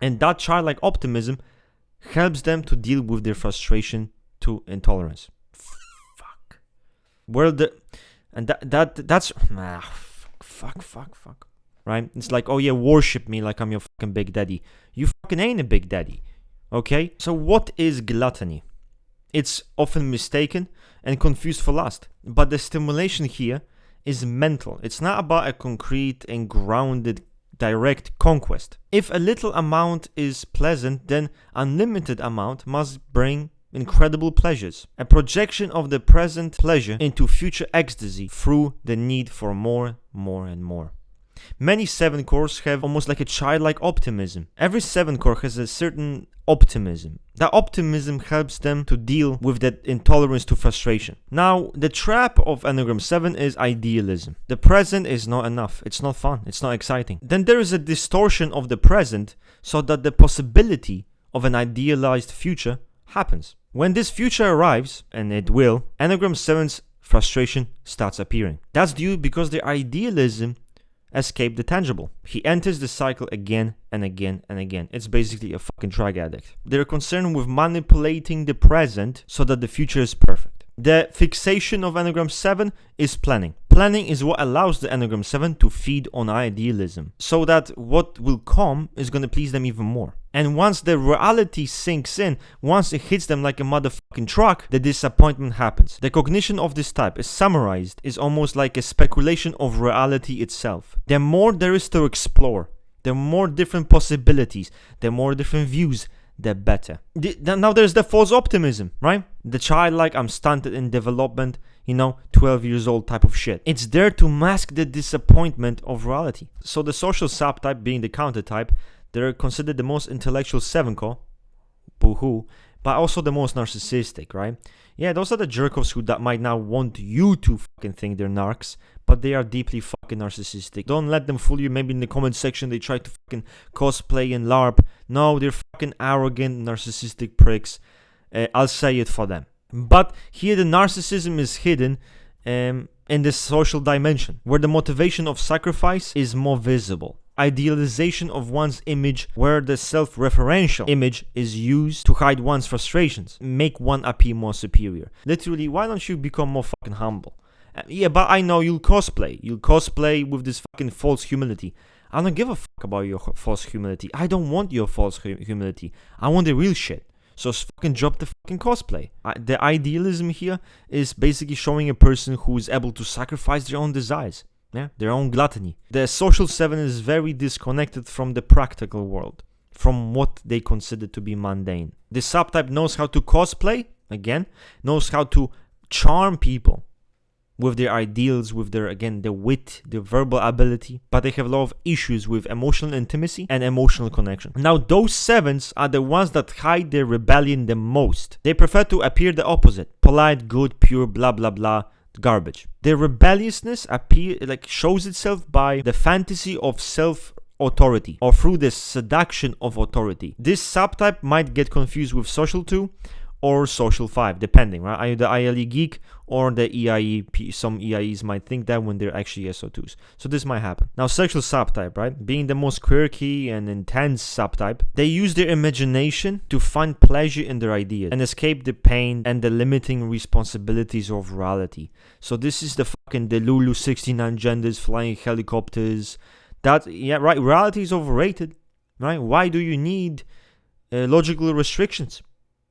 And that childlike optimism helps them to deal with their frustration to intolerance. Fuck. That's fuck. Right? It's like, oh yeah, worship me like I'm your fucking big daddy. You fucking ain't a big daddy. Okay? So what is gluttony? It's often mistaken and confused for lust. But the stimulation here is mental. It's not about a concrete and grounded direct conquest. If a little amount is pleasant, then unlimited amount must bring incredible pleasures. A projection of the present pleasure into future ecstasy through the need for more and more. Many 7 cores have almost like a childlike optimism. Every 7 core has a certain optimism. That optimism helps them to deal with that intolerance to frustration. Now, the trap of Enneagram 7 is idealism. The present is not enough. It's not fun. It's not exciting. Then there is a distortion of the present so that the possibility of an idealized future happens. When this future arrives, and it will, Enneagram 7's frustration starts appearing. That's due because the idealism escape the tangible. He enters the cycle again and again and again. It's basically a fucking drug addict. They're concerned with manipulating the present so that the future is perfect. The fixation of Enneagram 7 is planning. Planning is what allows the Enneagram 7 to feed on idealism, so that what will come is going to please them even more. And once the reality sinks in, once it hits them like a motherfucking truck, the disappointment happens. The cognition of this type is summarized is almost like a speculation of reality itself. The more there is to explore, the more different possibilities, the more different views, the better. Now there's the false optimism, right? The childlike, I'm stunted in development, 12 years old type of shit. It's there to mask the disappointment of reality. So the social subtype, being the counter type, they're considered the most intellectual 7 core, boo-hoo, but also the most narcissistic, right? Yeah, those are the jerk-offs who that might now want you to fucking think they're narcs, but they are deeply fucking narcissistic. Don't let them fool you. Maybe in the comment section they try to fucking cosplay and LARP. No, they're fucking arrogant, narcissistic pricks. I'll say it for them. But here the narcissism is hidden in the social dimension, where the motivation of sacrifice is more visible. Idealization of one's image, where the self-referential image is used to hide one's frustrations, make one appear more superior. Literally, why don't you become more fucking humble? Yeah, but I know you'll cosplay with this fucking false humility. I don't give a fuck about your false humility. I don't want your false humility. I want the real shit. So fucking drop the fucking cosplay. The idealism here is basically showing a person who is able to sacrifice their own desires. Yeah, their own gluttony. The social 7 is very disconnected from the practical world, from what they consider to be mundane. The subtype knows how to cosplay, again, knows how to charm people with their ideals, with their, again, the wit, the verbal ability, but they have a lot of issues with emotional intimacy and emotional connection. Now, those 7s are the ones that hide their rebellion the most. They prefer to appear the opposite, polite, good, pure, blah, blah, blah, garbage. Their rebelliousness shows itself by the fantasy of self-authority or through the seduction of authority. This subtype might get confused with social 2 or social 5, depending, right? The ILE geek or the EIE. Some EIEs might think that when they're actually SO2s. So this might happen. Now, sexual subtype, right? Being the most quirky and intense subtype, they use their imagination to find pleasure in their ideas and escape the pain and the limiting responsibilities of reality. So this is the fucking Delulu 69 genders, flying helicopters. Reality is overrated, right? Why do you need logical restrictions?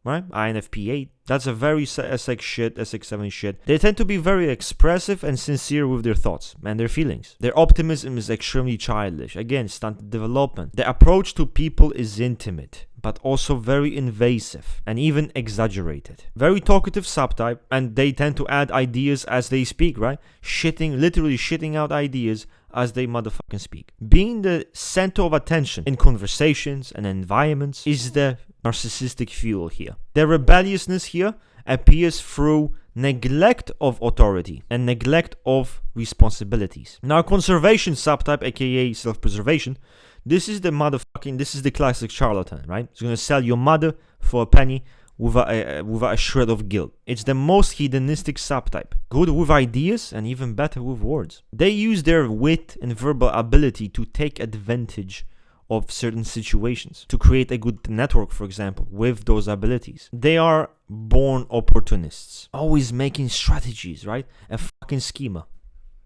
Right? INFP 8. That's a very SX7 shit. They tend to be very expressive and sincere with their thoughts and their feelings. Their optimism is extremely childish. Again, stunted development. The approach to people is intimate, but also very invasive and even exaggerated. Very talkative subtype, and they tend to add ideas as they speak, right? Literally shitting out ideas as they motherfucking speak. Being the center of attention in conversations and environments is the narcissistic fuel here. The rebelliousness here appears through neglect of authority and neglect of responsibilities. Now, conservation subtype, aka self-preservation, this is the classic charlatan, right? It's gonna sell your mother for a penny without a shred of guilt. It's the most hedonistic subtype, good with ideas and even better with words. They use their wit and verbal ability to take advantage of certain situations, to create a good network, for example, with those abilities. They are born opportunists, always making strategies, right? A fucking schema.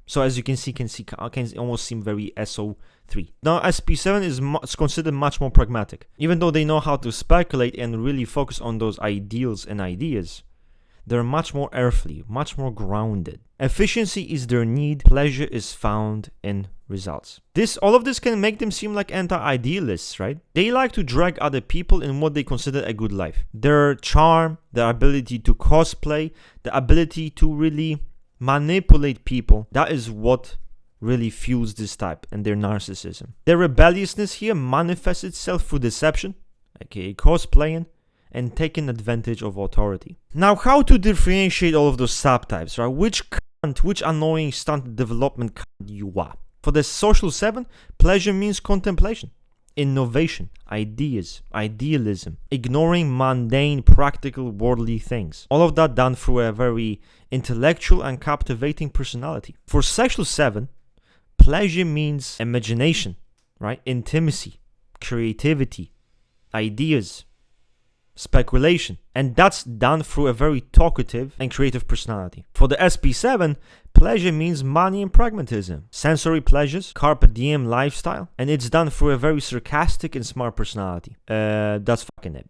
So as you can almost seem very SO3. Now SP7 is considered much more pragmatic. Even though they know how to speculate and really focus on those ideals and ideas, they're much more earthly, much more grounded. Efficiency is their need, pleasure is found in results. All of this can make them seem like anti-idealists, right? They like to drag other people in what they consider a good life. Their charm, their ability to cosplay, the ability to really manipulate people, that is what really fuels this type and their narcissism. Their rebelliousness here manifests itself through deception, aka cosplaying, and taking advantage of authority. Now, how to differentiate all of those subtypes, right? Which annoying stunt development cunt you are. For the social 7, pleasure means contemplation, innovation, ideas, idealism, ignoring mundane, practical, worldly things. All of that done through a very intellectual and captivating personality. For sexual 7, pleasure means imagination, right? Intimacy, creativity, ideas, speculation, and that's done through a very talkative and creative personality. For the SP7, pleasure means money and pragmatism, sensory pleasures, carpe diem lifestyle, and it's done through a very sarcastic and smart personality. That's fucking it.